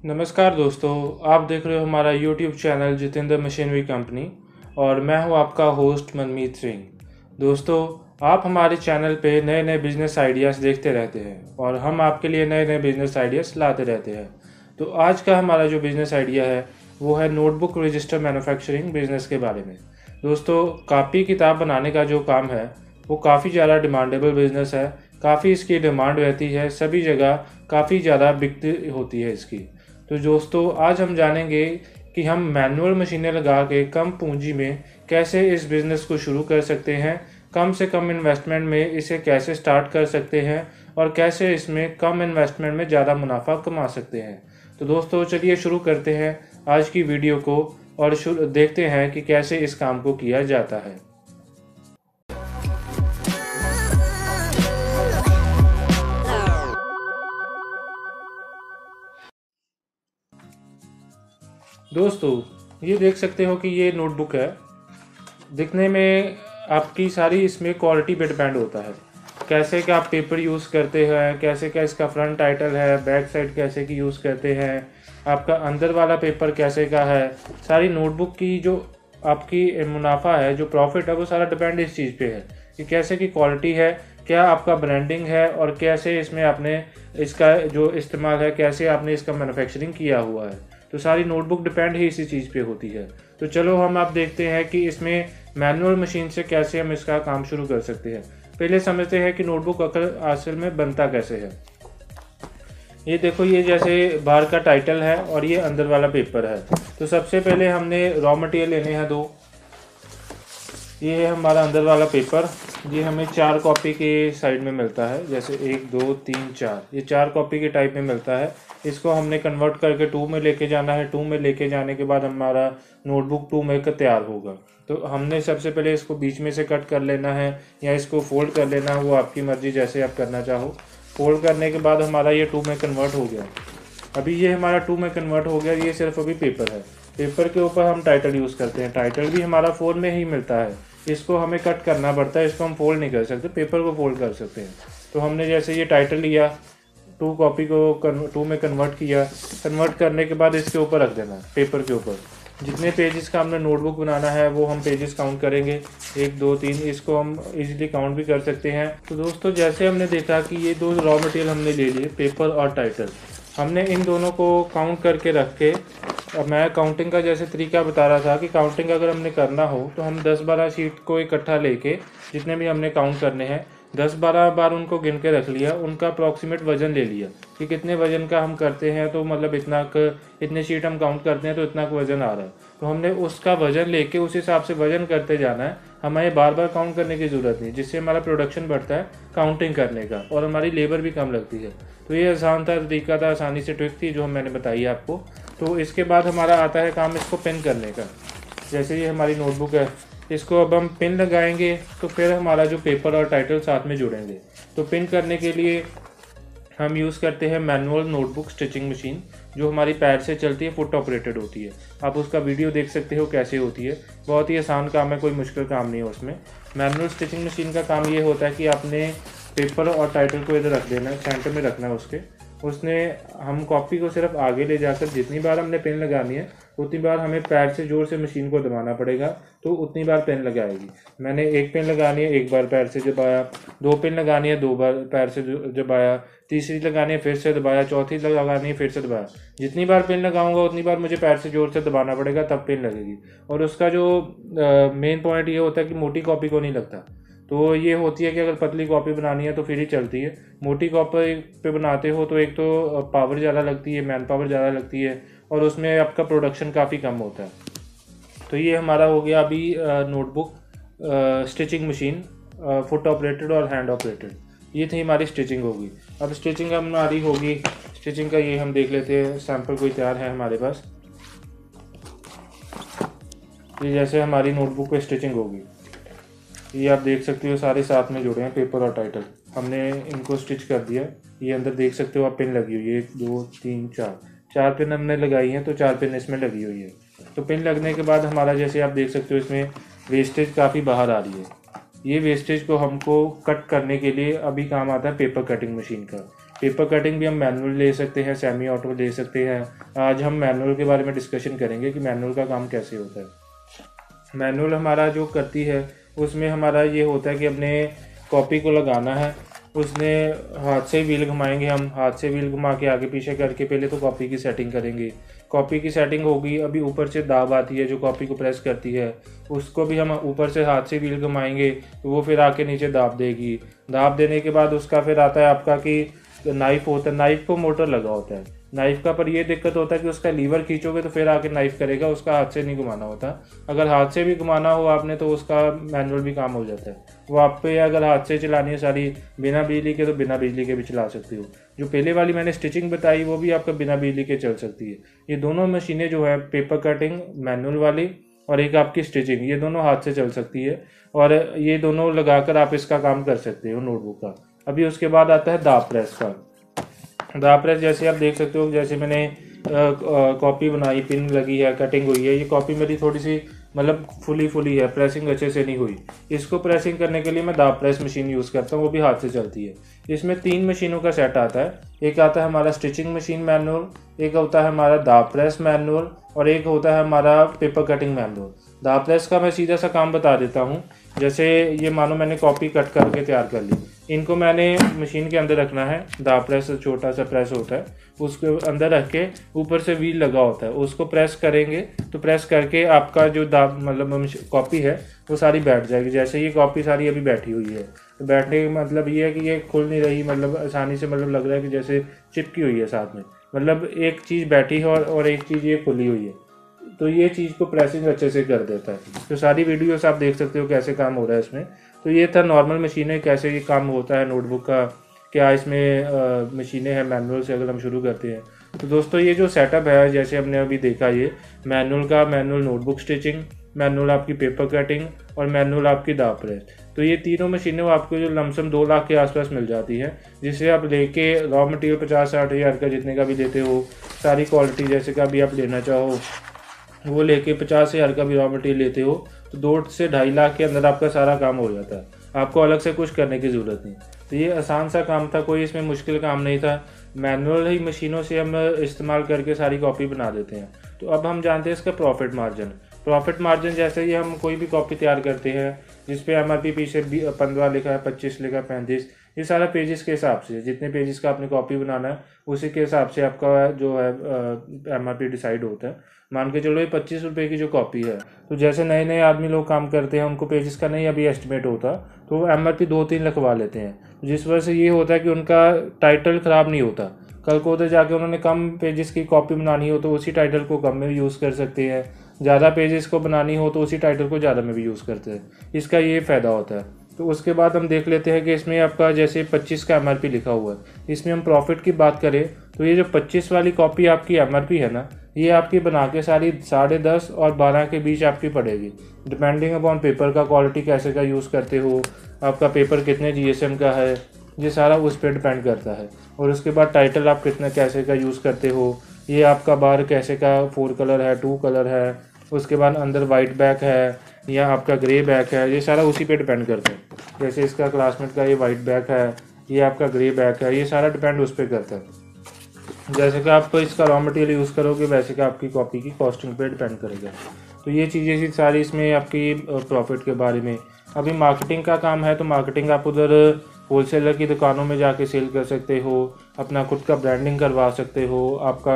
नमस्कार दोस्तों, आप देख रहे हो हमारा YouTube channel Jitendra machinery company और मैं हूं आपका होस्ट मनमीत सिंह। दोस्तों, आप हमारे चैनल पे नए नए बिजनेस आइडियाज़ देखते रहते हैं और हम आपके लिए नए नए बिजनेस आइडियाज़ लाते रहते हैं। तो आज का हमारा जो बिज़नेस आइडिया है वो है नोटबुक रजिस्टर मैन्युफैक्चरिंग बिज़नेस के बारे में। दोस्तों, कापी किताब बनाने का जो काम है वो काफ़ी ज़्यादा डिमांडेबल बिज़नेस है। काफ़ी इसकी डिमांड रहती है, सभी जगह काफ़ी ज़्यादा बिकती होती है इसकी। तो दोस्तों, आज हम जानेंगे कि हम मैनुअल मशीनें लगा के कम पूंजी में कैसे इस बिज़नेस को शुरू कर सकते हैं, कम से कम इन्वेस्टमेंट में इसे कैसे स्टार्ट कर सकते हैं और कैसे इसमें कम इन्वेस्टमेंट में ज़्यादा मुनाफा कमा सकते हैं। तो दोस्तों, चलिए शुरू करते हैं आज की वीडियो को और देखते हैं कि कैसे इस काम को किया जाता है। दोस्तों, ये देख सकते हो कि ये नोटबुक है। दिखने में आपकी सारी इसमें क्वालिटी पे डिपेंड होता है, कैसे का आप पेपर यूज़ करते हैं, कैसे का इसका फ्रंट टाइटल है, बैक साइड कैसे की यूज़ करते हैं, आपका अंदर वाला पेपर कैसे का है। सारी नोटबुक की जो आपकी मुनाफा है, जो प्रॉफिट है, वो सारा डिपेंड इस चीज़ पे है कि कैसे की क्वालिटी है, क्या आपका ब्रांडिंग है और कैसे इसमें आपने इसका जो इस्तेमाल है, कैसे आपने इसका मैन्युफैक्चरिंग किया हुआ है। तो सारी नोटबुक डिपेंड ही इसी चीज़ पे होती है। तो चलो हम आप देखते हैं कि इसमें मैनुअल मशीन से कैसे हम इसका काम शुरू कर सकते हैं। पहले समझते हैं कि नोटबुक असल में बनता कैसे है। ये देखो, ये जैसे बाहर का टाइटल है और ये अंदर वाला पेपर है। तो सबसे पहले हमने रॉ मटेरियल लेने हैं दो। ये है हमारा अंदर वाला पेपर। ये हमें 4 कॉपी के साइड में मिलता है, जैसे 1 2 3 4, ये 4 कॉपी के टाइप में मिलता है। इसको हमने कन्वर्ट करके 2 में लेके जाना है। 2 में लेके जाने के बाद हमारा नोटबुक 2 में का तैयार होगा। तो हमने सबसे पहले इसको बीच में से कट कर लेना है या इसको फोल्ड कर लेना है, वो आपकी मर्जी, जैसे आप करना चाहो। फोल्ड करने के बाद हमारा ये 2 में कन्वर्ट हो गया। अभी ये हमारा 2 में कन्वर्ट हो गया। ये सिर्फ अभी पेपर है। पेपर के ऊपर हम टाइटल यूज़ करते हैं। टाइटल भी हमारा 4 में ही मिलता है। इसको हमें कट करना पड़ता है, इसको हम फोल्ड नहीं कर सकते, पेपर को फोल्ड कर सकते हैं। तो हमने जैसे ये टाइटल लिया, 2 कॉपी को 2 में कन्वर्ट किया। कन्वर्ट करने के बाद इसके ऊपर रख देना, पेपर के ऊपर। जितने पेजेस का हमने नोटबुक बनाना है वो हम पेजेस काउंट करेंगे, 1 2 3। इसको हम इजीली काउंट भी कर सकते हैं। तो दोस्तों, जैसे हमने देखा कि ये 2 रॉ मटेरियल हमने ले लिए, पेपर और टाइटल। हमने इन दोनों को काउंट करके रख के, अब मैं काउंटिंग का जैसे तरीका बता रहा था कि काउंटिंग अगर हमने करना हो तो हम 10-12 शीट को इकट्ठा लेके, जितने भी हमने काउंट करने हैं, 10-12 बार उनको गिन के रख लिया। उनका अप्रॉक्सीमेट वजन ले लिया कि कितने वजन का हम करते हैं। तो मतलब इतने शीट हम काउंट करते हैं तो इतना वजन आ रहा है। तो हमने उसका वजन लेके उस हिसाब से वजन करते जाना है। हमें बार बार काउंट करने की ज़रूरत नहीं, जिससे हमारा प्रोडक्शन बढ़ता है काउंटिंग करने का और हमारी लेबर भी कम लगती है। तो ये आसान था तरीका था, आसानी से ट्रिक थी जो मैंने बताई आपको। तो इसके बाद हमारा आता है काम इसको पिन करने का। जैसे ये हमारी नोटबुक है, इसको अब हम पिन लगाएंगे तो फिर हमारा जो पेपर और टाइटल साथ में जुड़ेंगे। तो पिन करने के लिए हम यूज़ करते हैं मैनुअल नोटबुक स्टिचिंग मशीन, जो हमारी पैर से चलती है, फुट ऑपरेटेड होती है। आप उसका वीडियो देख सकते हो कैसे होती है। बहुत ही आसान काम है, कोई मुश्किल काम नहीं है उसमें। मैनुअल स्टिचिंग मशीन का काम ये होता है कि आपने पेपर और टाइटल को इधर रख देना है, सेंटर में रखना है उसने हम कॉपी को सिर्फ आगे ले जाकर जितनी बार हमने पेन लगानी है उतनी बार हमें पैर से जोर से मशीन को दबाना पड़ेगा, तो उतनी बार पेन लगाएगी। मैंने 1 पेन लगानी है, 1 बार पैर से दबाया। 2 पेन लगानी है, 2 बार पैर से दबाया। तीसरी लगानी है, फिर से दबाया। चौथी लगानी है, फिर से दबाया। जितनी बार पेन लगाऊंगा उतनी बार मुझे पैर से जोर से दबाना पड़ेगा, तब पेन लगेगी। और उसका जो मेन पॉइंट ये होता है कि मोटी कॉपी को नहीं लगता। तो ये होती है कि अगर पतली कॉपी बनानी है तो फिर ही चलती है। मोटी कॉपी पे बनाते हो तो एक तो पावर ज़्यादा लगती है, मैन पावर ज़्यादा लगती है और उसमें आपका प्रोडक्शन काफ़ी कम होता है। तो ये हमारा हो गया अभी notebook stitching machine, foot operated और हैंड ऑपरेटेड। ये थी हमारी स्टिचिंग होगी। अब स्टिचिंग हमारी होगी, स्टिचिंग का ये हम देख लेते हैं, सैम्पल कोई तैयार है हमारे पास। ये जैसे हमारी नोटबुक पे स्टिचिंग होगी, ये आप देख सकते हो सारे साथ में जुड़े हैं, पेपर और टाइटल। हमने इनको स्टिच कर दिया। ये अंदर देख सकते हो आप पिन लगी हुई है, 1 2 3 4 पिन हमने लगाई हैं, तो 4 पिन इसमें लगी हुई है। तो पिन लगने के बाद हमारा जैसे आप देख सकते हो इसमें वेस्टेज काफ़ी बाहर आ रही है। ये वेस्टेज को हमको कट करने के लिए अभी काम आता है पेपर कटिंग मशीन का। पेपर कटिंग भी हम मैनुअल ले सकते हैं, सेमी ऑटो ले सकते हैं। आज हम मैनुअल के बारे में डिस्कशन करेंगे कि मैनुअल का काम कैसे होता है। मैनुअल हमारा जो करती है उसमें हमारा ये होता है कि अपने कॉपी को लगाना है, उसने हाथ से व्हील घुमाएंगे, हम हाथ से व्हील घुमा के आगे पीछे करके पहले तो कॉपी की सेटिंग करेंगे। कॉपी की सेटिंग होगी, अभी ऊपर से दाब आती है जो कॉपी को प्रेस करती है, उसको भी हम ऊपर से हाथ से व्हील घुमाएंगे तो वो फिर आके नीचे दाब देगी। दाब देने के बाद उसका फिर आता है आपका कि नाइफ होता है, नाइफ को मोटर लगा होता है नाइफ का, पर ये दिक्कत होता है कि उसका लीवर खींचोगे तो फिर आके नाइफ करेगा, उसका हाथ से नहीं घुमाना होता। अगर हाथ से भी घुमाना हो आपने तो उसका मैनुअल भी काम हो जाता है। वो आप पे अगर हाथ से चलानी है सारी बिना बिजली के तो बिना बिजली के भी चला सकती हो। जो पहले वाली मैंने स्टिचिंग बताई वो भी आपका बिना बिजली के चल सकती है। ये दोनों मशीनें जो है पेपर कटिंग मैनुअल वाली और एक आपकी स्टिचिंग, ये दोनों हाथ से चल सकती है और ये दोनों लगाकर आप इसका काम कर सकते हो नोटबुक का। अभी उसके बाद आता है दाब प्रेस का। दाब प्रेस जैसे आप देख सकते हो, जैसे मैंने कॉपी बनाई, पिन लगी है, कटिंग हुई है, ये कॉपी मेरी थोड़ी सी मतलब फुली है, प्रेसिंग अच्छे से नहीं हुई। इसको प्रेसिंग करने के लिए मैं दाब प्रेस मशीन यूज़ करता हूँ, वो भी हाथ से चलती है। इसमें 3 मशीनों का सेट आता है। एक आता है हमारा स्टिचिंग मशीन मैनुअल, एक होता है हमारा दाब प्रेस मैनुअल और एक होता है हमारा पेपर कटिंग मैनुअल। दाब प्रेस का मैं सीधा सा काम बता देता हूँ। जैसे ये मानो मैंने कॉपी कट करके तैयार कर ली, इनको मैंने मशीन के अंदर रखना है। दाब प्रेस छोटा सा प्रेस होता है, उसके अंदर रख के ऊपर से व्हील लगा होता है, उसको प्रेस करेंगे तो प्रेस करके आपका जो दाब मतलब कॉपी है वो सारी बैठ जाएगी। जैसे ये कॉपी सारी अभी बैठी हुई है, तो बैठने का मतलब ये है कि ये खुल नहीं रही, मतलब आसानी से मतलब लग रहा है कि जैसे चिपकी हुई है साथ में, मतलब एक चीज़ बैठी है और एक चीज़ ये खुली हुई है। तो ये चीज़ को प्रेसिंग अच्छे से कर देता है। तो सारी वीडियोस आप देख सकते हो कैसे काम हो रहा है इसमें। तो ये था नॉर्मल मशीनें कैसे ये काम होता है नोटबुक का, क्या इसमें मशीनें हैं मैनुअल से अगर हम शुरू करते हैं। तो दोस्तों ये जो सेटअप है जैसे हमने अभी देखा, ये मैनुअल का, मैनुअल नोटबुक स्टिचिंग, मैनुअल आपकी पेपर कटिंग और मैनुअल आपकी दाब प्रेस। तो ये तीनों मशीनें आपको जो लमसम 2 लाख के आसपास मिल जाती है, जिसे आप लेके रॉ मटेरियल 50-60 हज़ार का जितने का भी लेते हो, सारी क्वालिटी जैसे का भी आप लेना चाहो वो लेके 50 हज़ार का भी रॉ मटेरियल लेते हो तो 2 से 2.5 लाख के अंदर आपका सारा काम हो जाता है, आपको अलग से कुछ करने की ज़रूरत नहीं। तो ये आसान सा काम था, कोई इसमें मुश्किल काम नहीं था। मैनुअल ही मशीनों से हम इस्तेमाल करके सारी कॉपी बना देते हैं। तो अब हम जानते हैं इसका प्रॉफिट मार्जिन। प्रॉफिट मार्जिन जैसे ही हम कोई भी कॉपी तैयार करते हैं जिसपे MRP पीछे 15 लिखा है, 25 लिखा है, 35, ये सारा पेजेस के हिसाब से, जितने पेजेस का आपने कॉपी बनाना है उसी के हिसाब से आपका जो है MRP डिसाइड होता है। मान के चलो ये 25 रुपये की जो कॉपी है, तो जैसे नए नए आदमी लोग काम करते हैं उनको पेजेस का नहीं अभी एस्टिमेट होता, तो वो MRP 2-3 लिखवा लेते हैं, जिस वजह से ये होता है कि उनका टाइटल ख़राब नहीं होता। कल को उधर जाके उन्होंने कम पेजेस की कॉपी बनानी हो तो उसी टाइटल को कम में भी यूज़ कर सकते हैं, ज़्यादा पेजेस को बनानी हो तो उसी टाइटल को ज़्यादा में भी यूज़ करते हैं। इसका ये फ़ायदा होता है। तो उसके बाद हम देख लेते हैं कि इसमें आपका जैसे 25 का MRP लिखा हुआ है, इसमें हम प्रॉफिट की बात करें तो ये जो 25 वाली कॉपी आपकी MRP है ना, ये आपकी बना के सारी 10:30 और 12 के बीच आपकी पड़ेगी, डिपेंडिंग अपॉन पेपर का क्वालिटी कैसे का यूज़ करते हो, आपका पेपर कितने GSM का है, ये सारा उस पर डिपेंड करता है। और उसके बाद टाइटल आप कितने कैसे का यूज़ करते हो, ये आपका बार कैसे का 4 कलर है, 2 कलर है, उसके बाद अंदर वाइट बैक है या आपका ग्रे बैक है, ये सारा उसी पे डिपेंड करता है। जैसे इसका क्लासमेट का ये वाइट बैक है, ये आपका ग्रे बैक है, ये सारा डिपेंड उस पर करता है। जैसे कि आप इसका रॉ मटेरियल यूज़ करोगे वैसे कि आपकी कॉपी की कॉस्टिंग पे डिपेंड करेगा। तो ये चीज़ें सारी इसमें आपकी प्रॉफिट के बारे में। अभी मार्केटिंग का काम है तो मार्केटिंग आप उधर होलसेलर की दुकानों में जाके सेल कर सकते हो, अपना खुद का ब्रांडिंग करवा सकते हो, आपका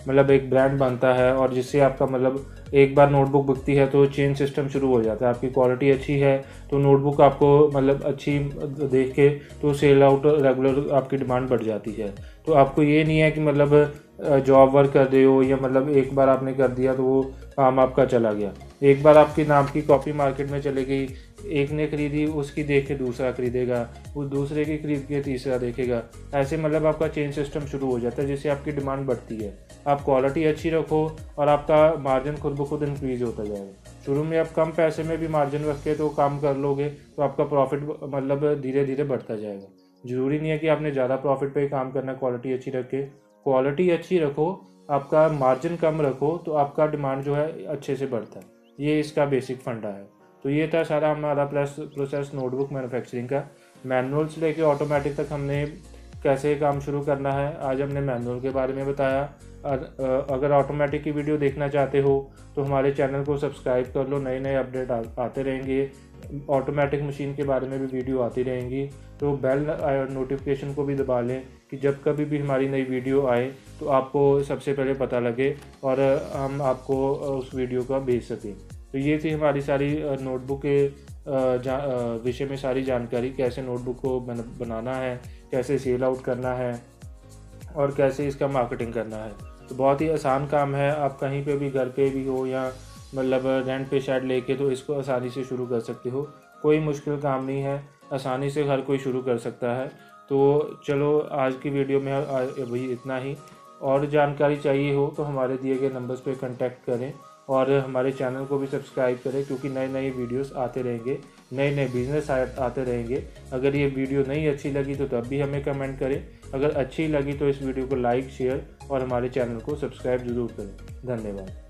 मतलब एक ब्रांड बनता है और जिससे आपका मतलब एक बार नोटबुक बिकती है तो चेन सिस्टम शुरू हो जाता है। आपकी क्वालिटी अच्छी है तो नोटबुक आपको मतलब अच्छी देख के तो सेल आउट रेगुलर आपकी डिमांड बढ़ जाती है। तो आपको ये नहीं है कि मतलब जॉब वर्क कर रहे हो या मतलब एक बार आपने कर दिया तो वो काम आपका चला गया। एक बार आपकी नाम की कॉपी मार्केट में चली गई, एक ने खरीदी, उसकी देख के दूसरा खरीदेगा, उस दूसरे की खरीद के तीसरा देखेगा, ऐसे मतलब आपका चेन सिस्टम शुरू हो जाता है जिससे आपकी डिमांड बढ़ती है। आप क्वालिटी अच्छी रखो और आपका मार्जिन खुद ब खुद इंक्रीज होता जाएगा। शुरू में आप कम पैसे में भी मार्जिन रख के तो काम कर लोगे तो आपका प्रॉफिट मतलब धीरे धीरे बढ़ता जाएगा। ज़रूरी नहीं है कि आपने ज़्यादा प्रॉफिट पे ही काम करना, क्वालिटी अच्छी रख के। क्वालिटी अच्छी रखो, आपका मार्जिन कम रखो तो आपका डिमांड जो है अच्छे से बढ़ता है। ये इसका बेसिक फंडा है। तो ये था सारा हमारा प्रोसेस नोटबुक मैन्युफैक्चरिंग का। मैनुअल से लेके ऑटोमेटिक तक हमने कैसे काम शुरू करना है, आज हमने मैनुअल के बारे में बताया। अगर ऑटोमेटिक की वीडियो देखना चाहते हो तो हमारे चैनल को सब्सक्राइब कर लो, नए नए अपडेट आते रहेंगे। ऑटोमेटिक मशीन के बारे में भी वीडियो आती रहेंगी, तो बेल नोटिफिकेशन को भी दबा लें कि जब कभी भी हमारी नई वीडियो आए तो आपको सबसे पहले पता लगे और हम आपको उस वीडियो का भेज सकें। तो ये थी हमारी सारी नोटबुक के विषय में सारी जानकारी, कैसे नोटबुक को बनाना है, कैसे सेल आउट करना है और कैसे इसका मार्केटिंग करना है। तो बहुत ही आसान काम है, आप कहीं पे भी, घर पे भी हो या मतलब रेंट पे शायद लेके, तो इसको आसानी से शुरू कर सकते हो। कोई मुश्किल काम नहीं है, आसानी से हर कोई शुरू कर सकता है। तो चलो आज की वीडियो में अभी इतना ही। और जानकारी चाहिए हो तो हमारे दिए गए नंबर्स पे कांटेक्ट करें और हमारे चैनल को भी सब्सक्राइब करें, क्योंकि नए नए वीडियोस आते रहेंगे, नए नए बिजनेस आते रहेंगे। अगर ये वीडियो नहीं अच्छी लगी तो तब भी हमें कमेंट करें, अगर अच्छी लगी तो इस वीडियो को लाइक, शेयर और हमारे चैनल को सब्सक्राइब ज़रूर करें। धन्यवाद।